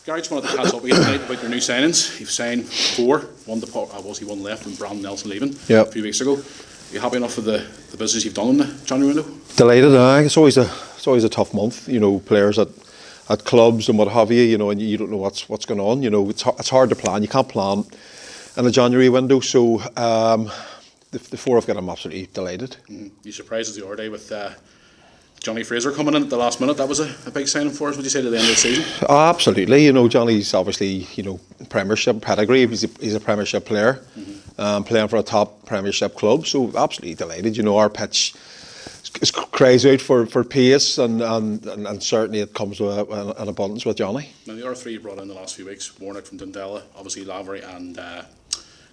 Gary, just wanted to catch up with you tonight about your new signings. You've signed 4, one left and Brandon Nelson leaving a few weeks ago. Are you happy enough with the business you've done in the January window? Delighted. It's always a tough month. Players at clubs and what have you. And you don't know what's going on. It's hard to plan. You can't plan in a January window. So the 4 I've got, I'm absolutely delighted. You surprised us the other day with Johnny Fraser coming in at the last minute. That was a big signing for us, would you say, to the end of the season? Oh, absolutely. Johnny's obviously, Premiership pedigree. He's a Premiership player, playing for a top Premiership club. So absolutely delighted. Our pitch is crazy out for pace, and certainly it comes with an abundance with Johnny. Now, the other 3 you brought in the last few weeks, Warnock from Dundela, obviously Lavery and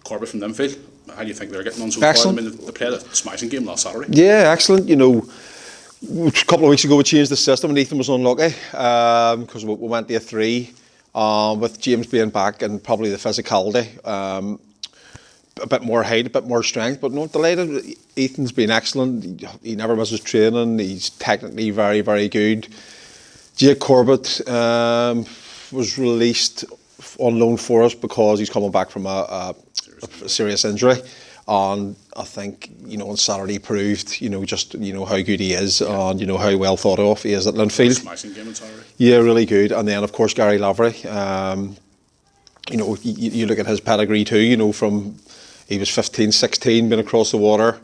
Corbett from Linfield. How do you think they're getting on so excellent. far? I mean, they played a smashing game last Saturday. Yeah, excellent. A couple of weeks ago we changed the system and Ethan was unlucky because we went to a 3 with James being back and probably the physicality, a bit more height, a bit more strength, but no, delighted. Ethan's been excellent. He never misses training. He's technically very, very good. Jake Corbett was released on loan for us because he's coming back from a serious injury. And I think, on Saturday proved, just, how good he is and, how well thought of he is at Linfield. Smashing game on Saturday. Yeah, really good. And then, of course, Gary Lavery. You look at his pedigree too, from he was 15, 16, been across the water.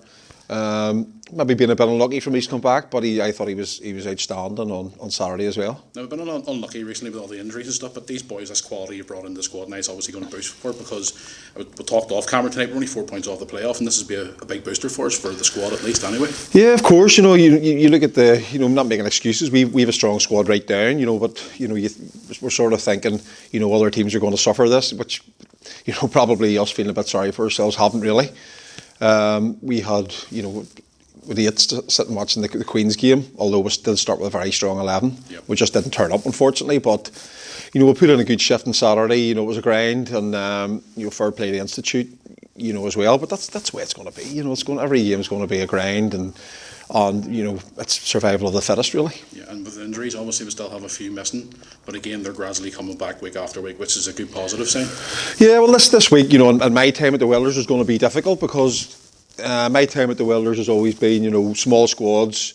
Maybe being a bit unlucky from he's come back, but I thought he was outstanding on Saturday as well. Now, we've been unlucky recently with all the injuries and stuff, but these boys, this quality you brought into the squad now is obviously going to boost for it, because we talked off camera tonight, we're only 4 points off the playoff, and this will be a big booster for us, for the squad at least anyway. Yeah, of course. You look at I'm not making excuses. We have a strong squad right down, but we're sort of thinking, other teams are going to suffer this, which, probably us feeling a bit sorry for ourselves haven't really. We had, with 8 sitting watching the Queen's game, although we still start with a very strong 11. Yep. We just didn't turn up, unfortunately, but we put in a good shift on Saturday. It was a grind, and fair play to the Institute, as well. But that's the way it's going to be. Every game is going to be a grind, and it's survival of the fittest, really. Yeah, and with injuries, obviously we still have a few missing, but again they're gradually coming back week after week, which is a good positive sign. Yeah, well, this week, and my time at the Welders is going to be difficult, because my time at the Welders has always been, small squads.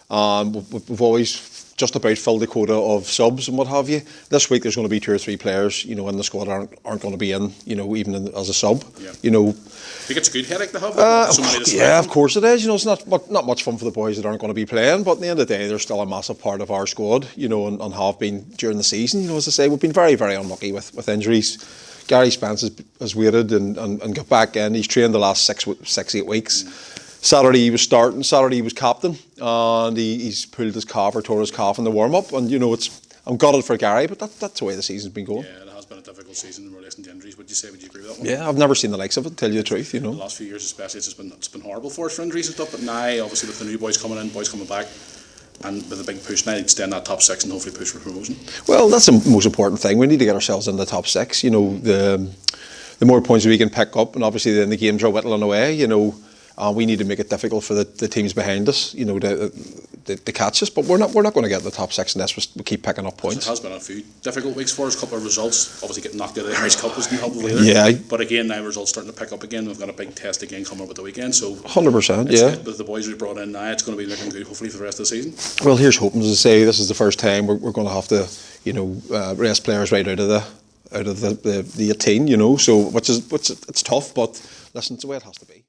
We've always just about filled the quota of subs and what have you. This week there's going to be 2 or 3 players, in the squad aren't going to be in, even as a sub. Yeah. I think it's a good headache to have. Yeah, of course it is. It's not much fun for the boys that aren't going to be playing, but at the end of the day, they're still a massive part of our squad, and have been during the season. As I say, we've been very, very unlucky with injuries. Gary Spence has waited and got back in. He's trained the last 6-8 weeks. Saturday he was starting. Saturday he was captain, and he's pulled his calf or tore his calf in the warm up. And I'm gutted for Gary, but that's the way the season's been going. Yeah, it has been a difficult season in relation to injuries. Would you agree with that one? Yeah, I've never seen the likes of it, to tell you the truth. The last few years, especially, it's been horrible for us for injuries and stuff. But now, obviously, with the new boys coming in, boys coming back, and with a big push now, stay in that top 6 and hopefully push for promotion. Well, that's the most important thing. We need to get ourselves in the top 6. The more points we can pick up, and obviously then the games are whittling away. We need to make it difficult for the teams behind us, to catch us. But we're not going to get in the top 6 unless we keep picking up points. It has been a few difficult weeks for us. A couple of results, obviously getting knocked out of the Irish Cup wasn't helpful either. Yeah. But again, now results starting to pick up again. We've got a big test again coming up at the weekend. So 100%. Yeah. With the boys we brought in now, it's going to be looking good, hopefully, for the rest of the season. Well, here's hoping. As I say, this is the first time we're going to have to, rest players right out of the 18. So which it's tough, but listen, it's the way it has to be.